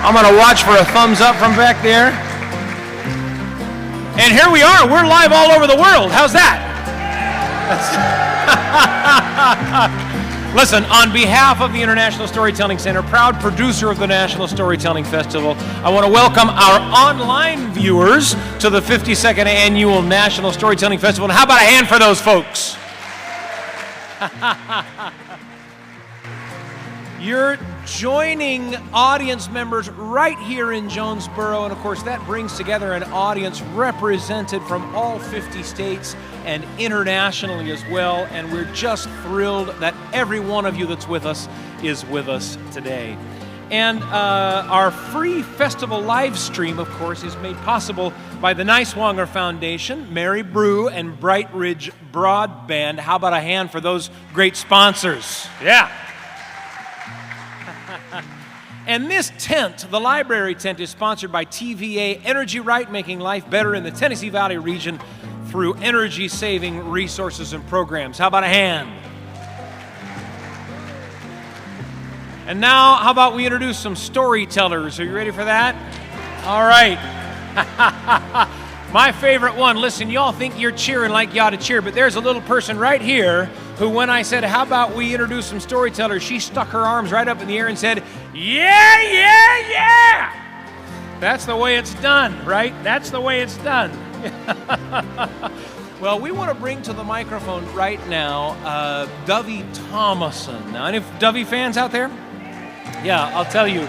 I'm going to watch for a thumbs up from back there. And here we are. We're live all over the world. How's that? Listen, on behalf of the International Storytelling Center, proud producer of the National Storytelling Festival, I want to welcome our online viewers to the 52nd Annual National Storytelling Festival. And how about a hand for those folks? You're joining audience members right here in Jonesborough, and of course that brings together an audience represented from all 50 states and internationally as well, and we're just thrilled that every one of you that's with us is with us today. And our free festival live stream, of course, is made possible by the Niswonger Foundation, Mary Brew, and Bright Ridge Broadband. How about a hand for those great sponsors? Yeah. And this tent, the library tent, is sponsored by TVA Energy Right, making life better in the Tennessee Valley region through energy-saving resources and programs. How about a hand? And now, how about we introduce some storytellers? Are you ready for that? All right. My favorite one. Listen, y'all think you're cheering like you ought to cheer, but there's a little person right here who, when I said, how about we introduce some storytellers, she stuck her arms right up in the air and said, yeah, yeah, yeah! That's the way it's done, right? That's the way it's done. Well, we want to bring to the microphone right now Dovie Thomason. Now, any Dovie fans out there? Yeah, I'll tell you.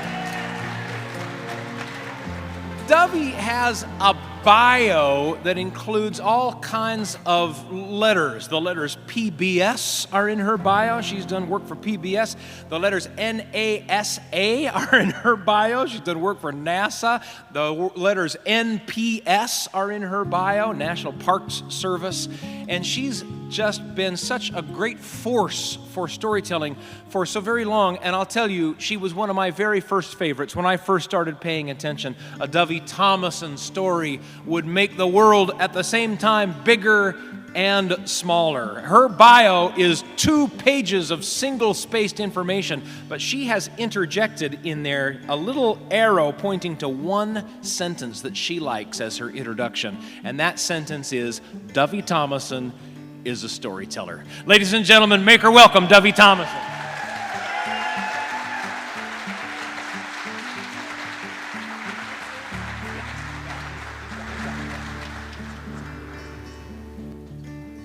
Dovie has a bio that includes all kinds of letters. The letters PBS are in her bio. She's done work for PBS. The letters NASA are in her bio. She's done work for NASA. The letters NPS are in her bio, National Parks Service. And she's just been such a great force for storytelling for so very long. And I'll tell you, she was one of my very first favorites. When I first started paying attention, a Dovie Thomason story would make the world at the same time bigger and smaller. Her bio is 2 pages of single-spaced information, but she has interjected in there a little arrow pointing to one sentence that she likes as her introduction. And that sentence is, Dovie Thomason is a storyteller. Ladies and gentlemen, make her welcome, Dovie Thomason.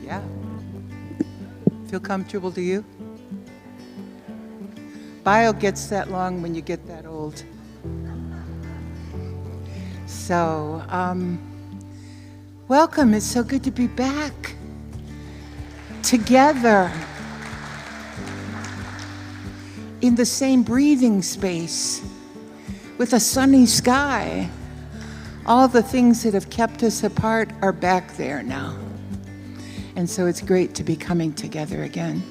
Yeah. Feel comfortable to you? Bio gets that long when you get that old. So, welcome. It's so good to be back together in the same breathing space with a sunny sky. All the things that have kept us apart are back there now. And so it's great to be coming together again.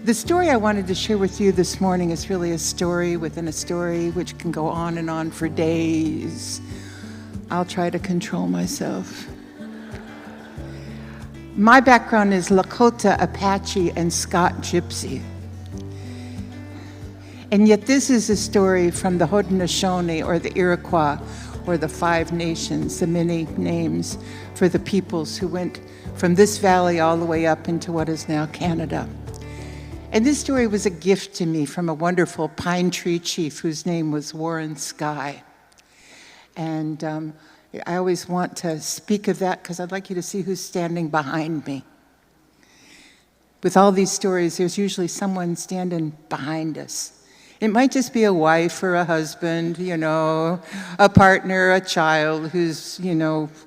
The story I wanted to share with you this morning is really a story within a story, which can go on and on for days. I'll try to control myself. My background is Lakota, Apache, and Scot Gypsy. And yet this is a story from the Haudenosaunee, or the Iroquois, or the 5 nations, the many names for the peoples who went from this valley all the way up into what is now Canada. And this story was a gift to me from a wonderful pine tree chief whose name was Warren Sky. And I always want to speak of that because I'd like you to see who's standing behind me. With all these stories, there's usually someone standing behind us. It might just be a wife or a husband, a partner, a child who's,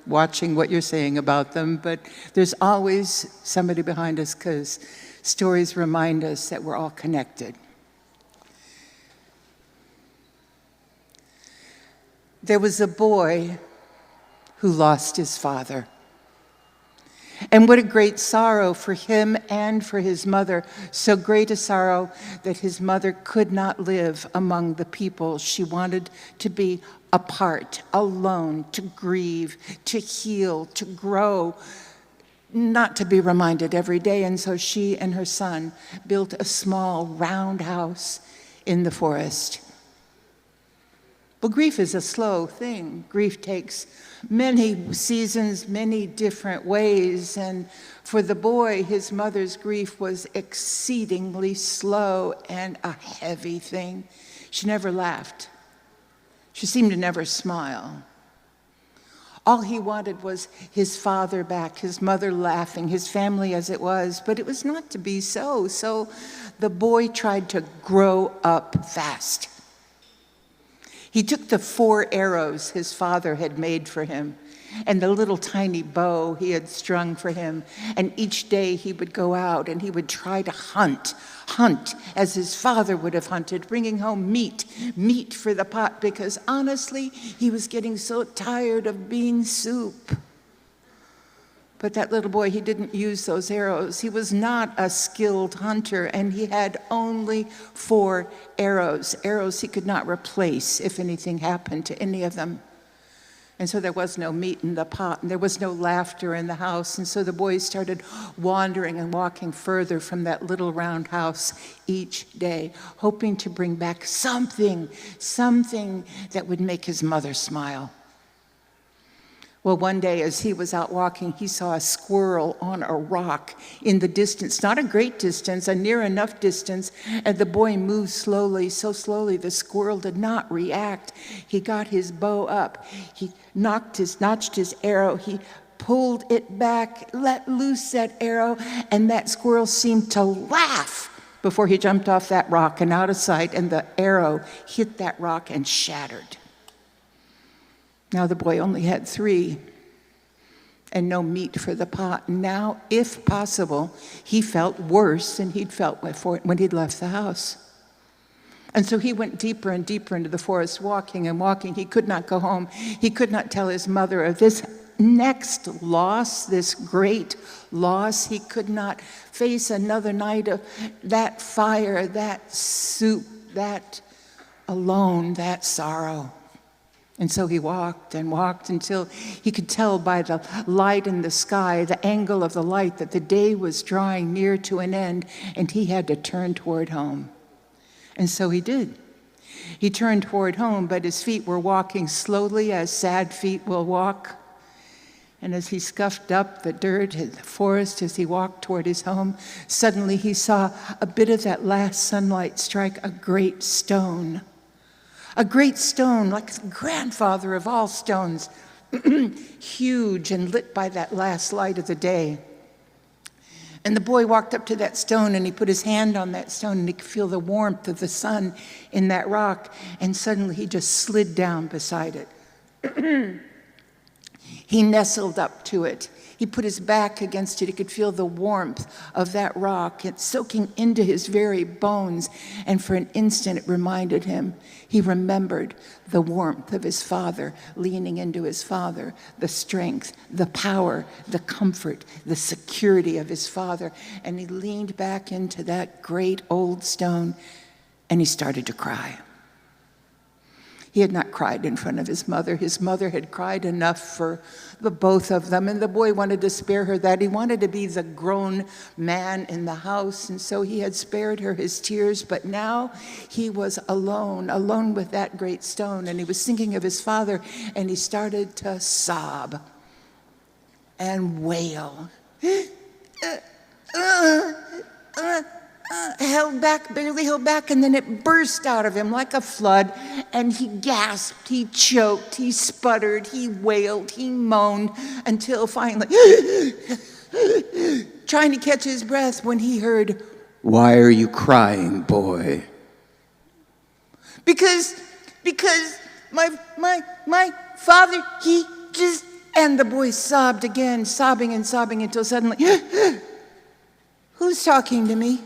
watching what you're saying about them, but there's always somebody behind us because stories remind us that we're all connected. There was a boy who lost his father. And what a great sorrow for him and for his mother. So great a sorrow that his mother could not live among the people. She wanted to be apart, alone, to grieve, to heal, to grow, not to be reminded every day. And so she and her son built a small round house in the forest. Well, grief is a slow thing. Grief takes many seasons, many different ways. And for the boy, his mother's grief was exceedingly slow and a heavy thing. She never laughed. She seemed to never smile. All he wanted was his father back, his mother laughing, his family as it was, but it was not to be so. So the boy tried to grow up fast. He took the 4 arrows his father had made for him and the little tiny bow he had strung for him, and each day he would go out and he would try to hunt as his father would have hunted, bringing home meat for the pot, because honestly, he was getting so tired of bean soup. But that little boy, he didn't use those arrows. He was not a skilled hunter, and he had only 4 arrows he could not replace if anything happened to any of them. And so there was no meat in the pot, and there was no laughter in the house. And so the boys started wandering and walking further from that little round house each day, hoping to bring back something that would make his mother smile. Well, one day as he was out walking, he saw a squirrel on a rock in the distance, not a great distance, a near enough distance, and the boy moved slowly, so slowly the squirrel did not react. He got his bow up, he notched his arrow, he pulled it back, let loose that arrow, and that squirrel seemed to laugh before he jumped off that rock and out of sight, and the arrow hit that rock and shattered. Now the boy only had 3 and no meat for the pot. Now, if possible, he felt worse than he'd felt when he'd left the house. And so he went deeper and deeper into the forest, walking and walking. He could not go home. He could not tell his mother of this next loss, this great loss. He could not face another night of that fire, that soup, that alone, that sorrow. And so he walked and walked until he could tell by the light in the sky, the angle of the light, that the day was drawing near to an end, and he had to turn toward home. And so he did. He turned toward home, but his feet were walking slowly, as sad feet will walk. And as he scuffed up the dirt in the forest, as he walked toward his home, suddenly he saw a bit of that last sunlight strike a great stone. A great stone, like the grandfather of all stones, huge and lit by that last light of the day. And the boy walked up to that stone, and he put his hand on that stone, and he could feel the warmth of the sun in that rock, and suddenly he just slid down beside it. He nestled up to it. He put his back against it. He could feel the warmth of that rock. It's soaking into his very bones. And for an instant, it reminded him. He remembered the warmth of his father, leaning into his father, the strength, the power, the comfort, the security of his father. And he leaned back into that great old stone, and he started to cry. He had not cried in front of his mother. His mother had cried enough for the both of them, and the boy wanted to spare her that. He wanted to be the grown man in the house, and so he had spared her his tears, but now he was alone with that great stone, and he was thinking of his father, and he started to sob and wail. Barely held back, and then it burst out of him like a flood, and he gasped, he choked, he sputtered, he wailed, he moaned, until finally, trying to catch his breath, when he heard, "Why are you crying, boy?" Because my father, he just, and the boy sobbed again, sobbing until suddenly, "Who's talking to me?"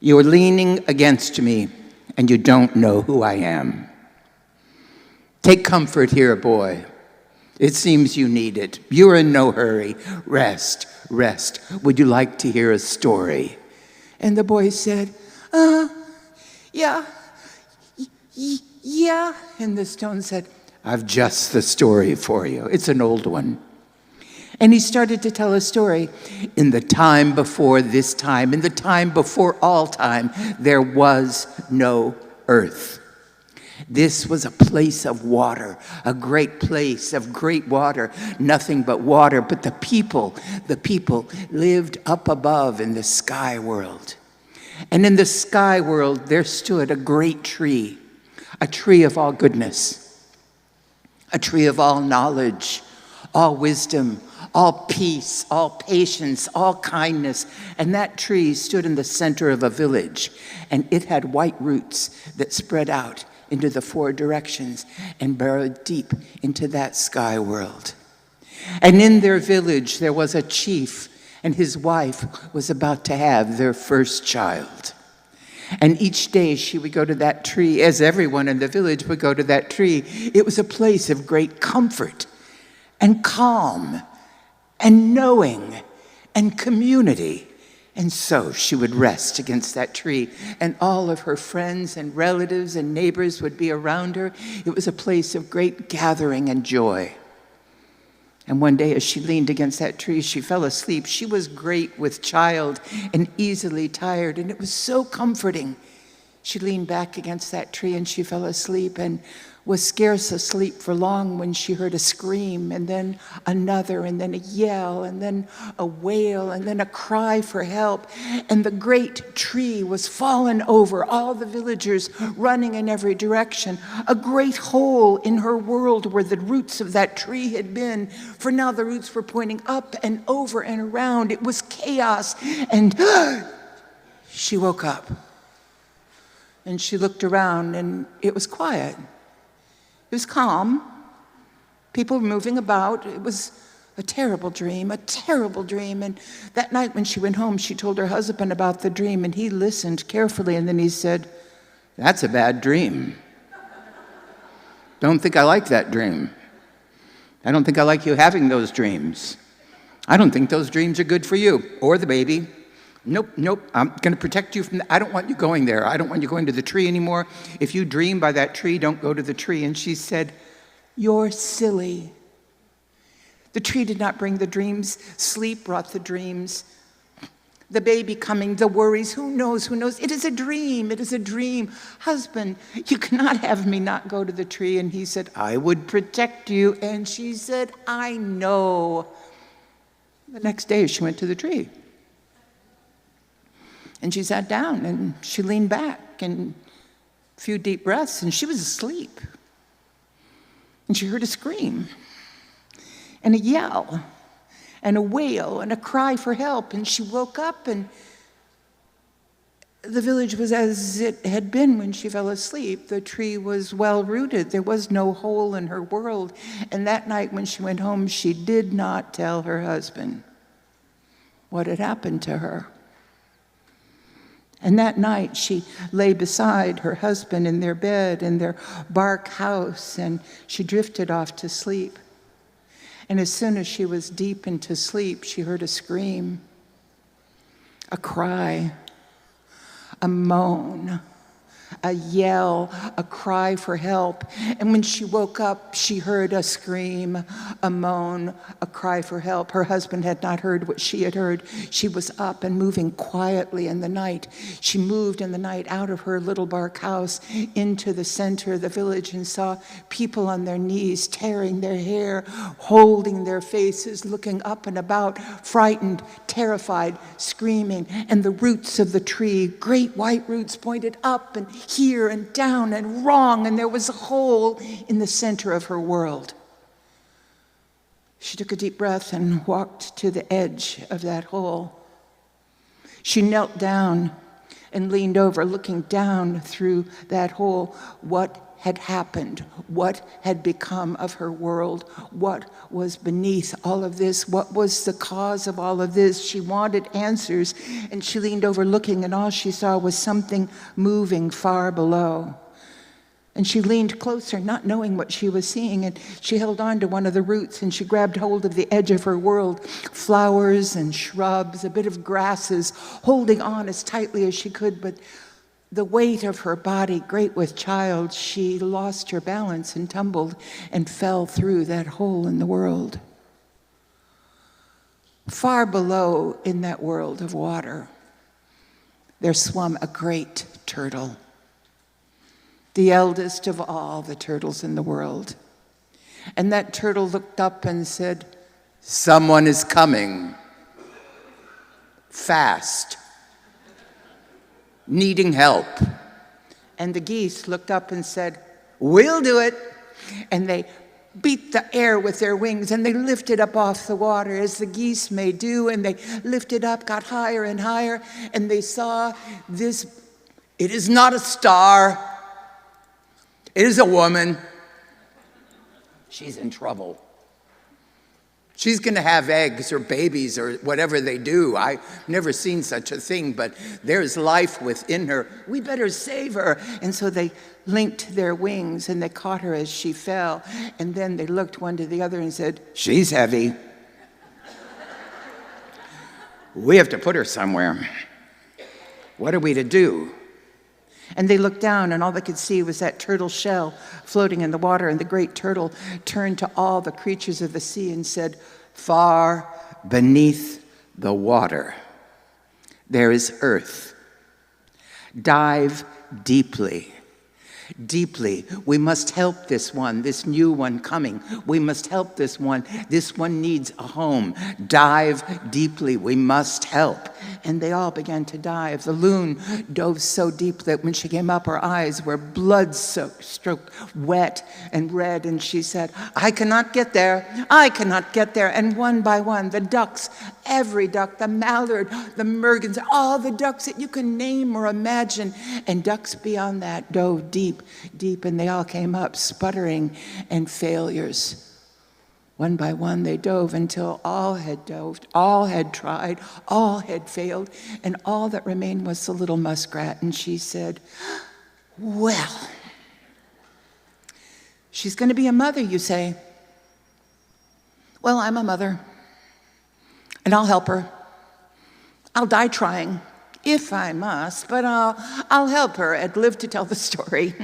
"You're leaning against me, and you don't know who I am. Take comfort here, boy. It seems you need it. You're in no hurry. Rest. Would you like to hear a story?" And the boy said, yeah. And the stone said, "I've just the story for you. It's an old one." And he started to tell a story. "In the time before this time, in the time before all time, there was no earth. This was a place of water, a great place of great water, nothing but water. But the people lived up above in the sky world. And in the sky world, there stood a great tree, a tree of all goodness, a tree of all knowledge, all wisdom, all peace, all patience, all kindness. And that tree stood in the center of a village, and it had white roots that spread out into the four directions and burrowed deep into that sky world. And in their village, there was a chief, and his wife was about to have their first child. And each day she would go to that tree, as everyone in the village would go to that tree. It was a place of great comfort and calm and knowing and community. And so she would rest against that tree, and all of her friends and relatives and neighbors would be around her. It was a place of great gathering and joy. And one day, as she leaned against that tree, she fell asleep. She was great with child and easily tired, and it was so comforting. She leaned back against that tree and she fell asleep, and was scarce asleep for long when she heard a scream, and then another, and then a yell, and then a wail, and then a cry for help. And the great tree was fallen over, all the villagers running in every direction. A great hole in her world where the roots of that tree had been, for now the roots were pointing up and over and around. It was chaos, and she woke up. And she looked around, and it was quiet. It was calm. People were moving about. It was a terrible dream, a terrible dream. And that night when she went home, she told her husband about the dream, and he listened carefully, and then he said, "That's a bad dream. Don't think I like that dream. I don't think I like you having those dreams. I don't think those dreams are good for you or the baby. Nope, I'm going to protect you from that. I don't want you going there. I don't want you going to the tree anymore. If you dream by that tree, don't go to the tree." And she said, "You're silly." The tree did not bring the dreams. Sleep brought the dreams. The baby coming, the worries, who knows? It is a dream, it is a dream. "Husband, you cannot have me not go to the tree." And he said, "I would protect you." And she said, "I know." The next day she went to the tree. And she sat down and she leaned back and a few deep breaths, and she was asleep. And she heard a scream and a yell and a wail and a cry for help. And she woke up, and the village was as it had been when she fell asleep. The tree was well rooted. There was no hole in her world. And that night when she went home, she did not tell her husband what had happened to her. And that night, she lay beside her husband in their bed in their bark house, and she drifted off to sleep. And as soon as she was deep into sleep, she heard a scream, a cry, a moan, a yell, a cry for help. And when she woke up, she heard a scream, a moan, a cry for help. Her husband had not heard what she had heard. She was up and moving quietly in the night. She moved in the night out of her little bark house into the center of the village and saw people on their knees, tearing their hair, holding their faces, looking up and about, frightened, terrified, screaming. And the roots of the tree, great white roots, pointed up and here and down and wrong, and there was a hole in the center of her world. She took a deep breath and walked to the edge of that hole. She knelt down and leaned over, looking down through that hole. What had happened? What had become of her world? What was beneath all of this? What was the cause of all of this? She wanted answers, and she leaned over looking, and all she saw was something moving far below. And she leaned closer, not knowing what she was seeing, and she held on to one of the roots, and she grabbed hold of the edge of her world, flowers and shrubs, a bit of grasses, holding on as tightly as she could, but the weight of her body, great with child, she lost her balance and tumbled and fell through that hole in the world. Far below in that world of water, there swam a great turtle. the eldest of all the turtles in the world. And that turtle looked up and said, "Someone is coming, fast, needing help." And the geese looked up and said, "We'll do it." And they beat the air with their wings, and they lifted up off the water as the geese may do, and they lifted up, got higher and higher, and they saw this. It is not a star. It is a woman. She's in trouble. She's going to have eggs or babies or whatever they do. I've never seen such a thing, but there's life within her. We better save her. And so they linked their wings and they caught her as she fell. And then they looked one to the other and said, "She's heavy. We have to put her somewhere. What are we to do?" And they looked down, and all they could see was that turtle shell floating in the water. And the great turtle turned to all the creatures of the sea and said, "Far beneath the water, there is earth. Dive deeply. Deeply. We must help this one, this new one coming. We must help this one. This one needs a home. Dive deeply. We must help." And they all began to dive. The loon dove so deep that when she came up, her eyes were blood-soaked, wet and red. And she said, "I cannot get there. I cannot get there." And one by one, the ducks, every duck, the mallard, the mergans, all the ducks that you can name or imagine, and ducks beyond that dove deep, deep, and they all came up sputtering and failures. One by one they dove until all had dove, all had tried, all had failed, and all that remained was the little muskrat. And she said, "Well, she's going to be a mother, you say? Well, I'm a mother, and I'll help her. I'll die trying, if I must, but I'll help her and live to tell the story."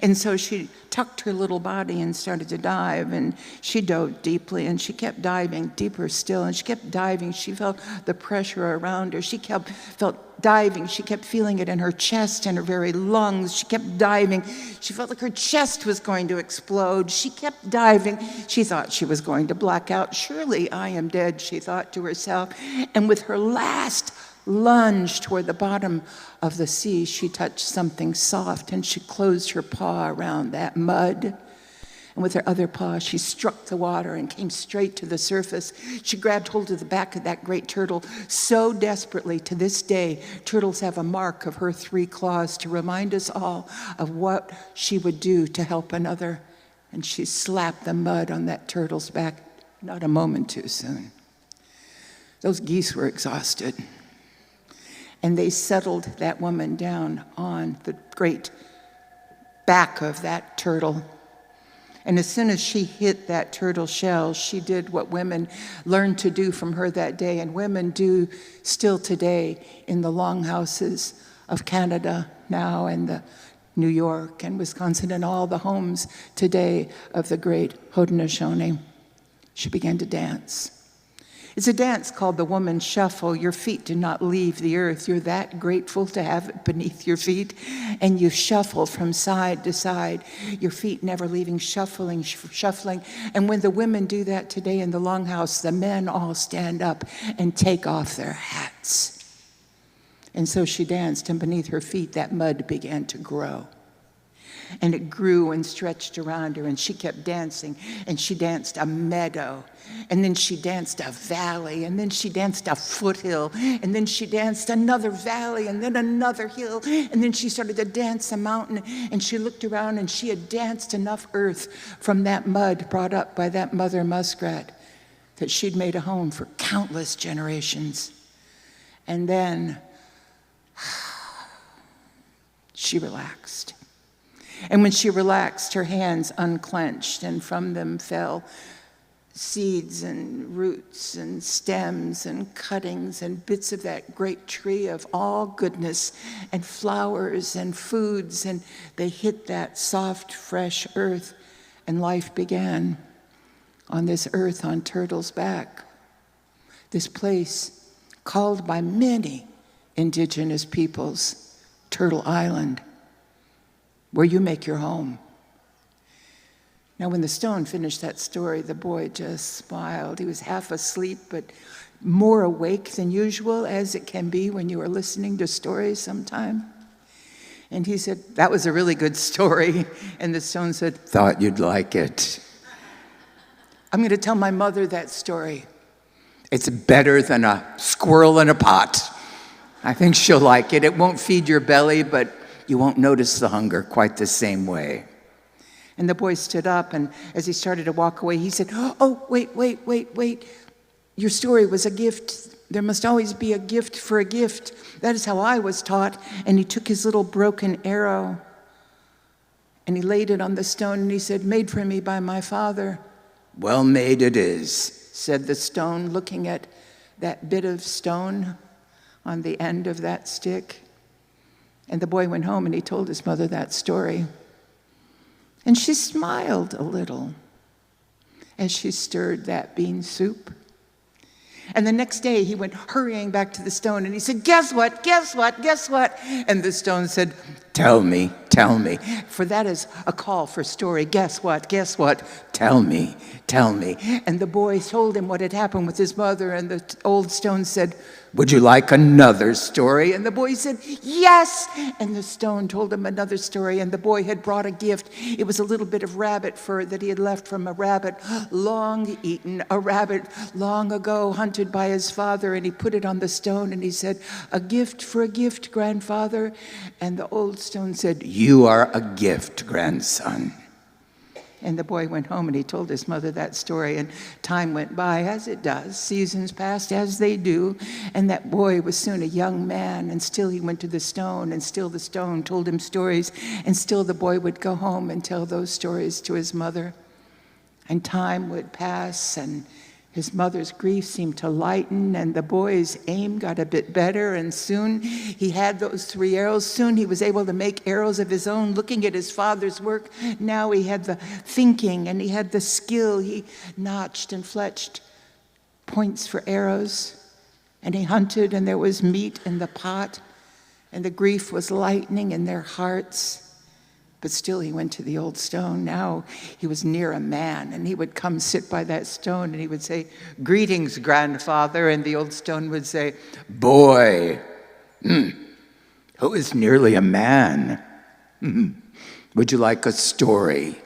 And so she tucked her little body and started to dive, and she dove deeply, and she kept diving deeper still, and she kept diving. She felt the pressure around her. She felt diving. She kept feeling it in her chest and her very lungs. She kept diving. She felt like her chest was going to explode. She kept diving. She thought she was going to black out. "Surely I am dead," she thought to herself. And with her last lunge toward the bottom of the sea, she touched something soft, and she closed her paw around that mud. And with her other paw, she struck the water and came straight to the surface. She grabbed hold of the back of that great turtle so desperately. To this day, turtles have a mark of her 3 claws to remind us all of what she would do to help another. And she slapped the mud on that turtle's back, not a moment too soon. Those geese were exhausted. And they settled that woman down on the great back of that turtle. And as soon as she hit that turtle shell, she did what women learned to do from her that day, and women do still today in the longhouses of Canada now, and the New York and Wisconsin, and all the homes today of the great Haudenosaunee. She began to dance. It's a dance called the woman shuffle. Your feet do not leave the earth. You're that grateful to have it beneath your feet. And you shuffle from side to side, your feet never leaving, shuffling. And when the women do that today in the longhouse, the men all stand up and take off their hats. And so she danced, and beneath her feet, that mud began to grow. And it grew and stretched around her, and she kept dancing, and she danced a meadow, and then she danced a valley, and then she danced a foothill, and then she danced another valley, and then another hill, and then she started to dance a mountain, and she looked around, and she had danced enough earth from that mud brought up by that mother muskrat that she'd made a home for countless generations. And then she relaxed. And when she relaxed, her hands unclenched, and from them fell seeds and roots and stems and cuttings and bits of that great tree of all goodness and flowers and foods, and they hit that soft, fresh earth, and life began on this earth on Turtle's Back, this place called by many Indigenous peoples Turtle Island. where you make your home. Now, when the stone finished that story, the boy just smiled. He was half asleep, but more awake than usual, as it can be when you are listening to stories sometime. And he said, "That was a really good story." And the stone said, "Thought you'd like it. I'm going to tell my mother that story. It's better than a squirrel in a pot. I think she'll like it. It won't feed your belly, but you won't notice the hunger quite the same way." And the boy stood up, and as he started to walk away, he said, "Oh, wait. Your story was a gift. There must always be a gift for a gift. That is how I was taught." And he took his little broken arrow, and he laid it on the stone, and he said, "Made for me by my father." "Well made it is," said the stone, looking at that bit of stone on the end of that stick. And the boy went home, and he told his mother that story. And she smiled a little as she stirred that bean soup. And the next day he went hurrying back to the stone, and he said, Guess what? And the stone said, Tell me. For that is a call for story. Guess what? Tell me. And the boy told him what had happened with his mother, and the old stone said, Would you like another story? And the boy said, Yes. And the stone told him another story, and the boy had brought a gift. It was a little bit of rabbit fur that he had left from a rabbit long eaten, a rabbit long ago hunted by his father, and he put it on the stone, and he said, A gift for a gift, grandfather. And the old stone said, You are a gift, grandson. And the boy went home, and he told his mother that story, and time went by as it does. Seasons passed as they do, and that boy was soon a young man, and still he went to the stone, and still the stone told him stories, and still the boy would go home and tell those stories to his mother. And time would pass, and his mother's grief seemed to lighten, and the boy's aim got a bit better, and soon he had those 3 arrows. Soon he was able to make arrows of his own, looking at his father's work. Now he had the thinking, and he had the skill. He notched and fletched points for arrows, and he hunted, and there was meat in the pot, and the grief was lightening in their hearts. But still he went to the old stone. Now he was near a man, and he would come sit by that stone, and he would say, Greetings, grandfather. And the old stone would say, Boy, who is nearly a man? Would you like a story?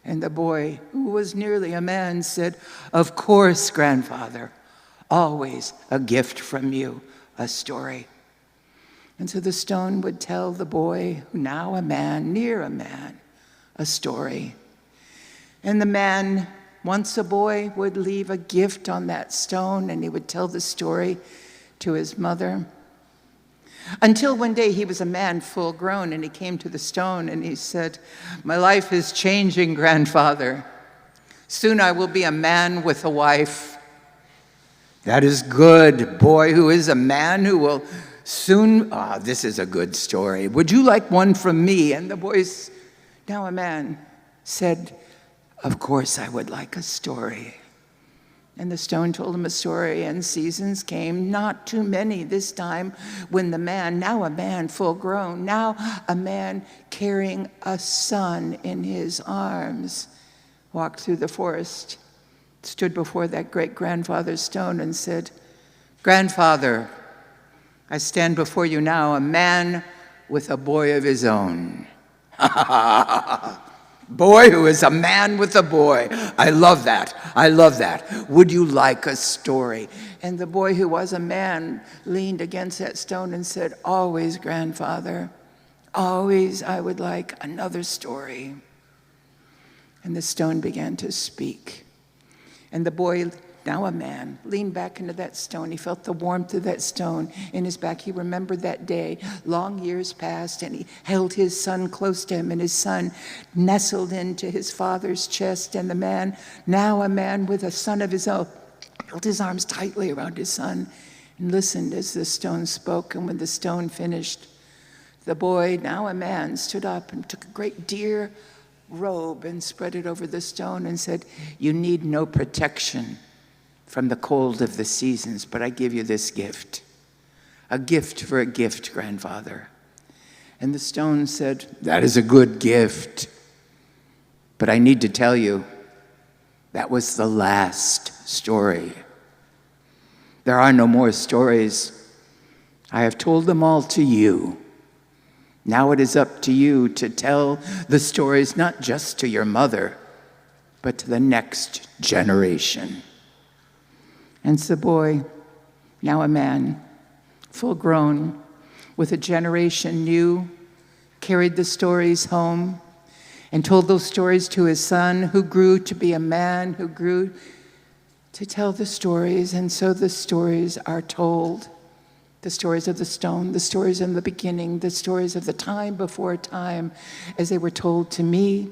And the boy, who was nearly a man, said, Of course, grandfather, always a gift from you, a story. And so the stone would tell the boy, now a man, near a man, a story. And the man, once a boy, would leave a gift on that stone, and he would tell the story to his mother. Until one day he was a man full grown, and he came to the stone, and he said, My life is changing, grandfather. Soon I will be a man with a wife. That is good, boy, who is a man who will soon, this is a good story. Would you like one from me? And the boy, now a man, said, Of course I would like a story. And the stone told him a story, and seasons came, not too many this time, when the man, now a man full grown, now a man carrying a son in his arms, walked through the forest, stood before that great-grandfather's stone and said, Grandfather, I stand before you now, a man with a boy of his own. Boy who is a man with a boy. I love that. Would you like a story? And the boy who was a man leaned against that stone and said, Always, grandfather. Always I would like another story. And the stone began to speak. And the boy, now a man, leaned back into that stone. He felt the warmth of that stone in his back. He remembered that day. Long years passed, and he held his son close to him, and his son nestled into his father's chest. And the man, now a man with a son of his own, held his arms tightly around his son and listened as the stone spoke. And when the stone finished, the boy, now a man, stood up and took a great deer robe and spread it over the stone and said, You need no protection from the cold of the seasons, but I give you this gift. A gift for a gift, grandfather. And the stone said, "That is a good gift. But I need to tell you, that was the last story. There are no more stories. I have told them all to you. Now it is up to you to tell the stories not just to your mother, but to the next generation." And the boy, now a man, full grown, with a generation new, carried the stories home and told those stories to his son, who grew to be a man, who grew to tell the stories. And so the stories are told. The stories of the stone, the stories in the beginning, the stories of the time before time, as they were told to me,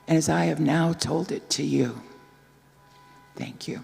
and as I have now told it to you. Thank you.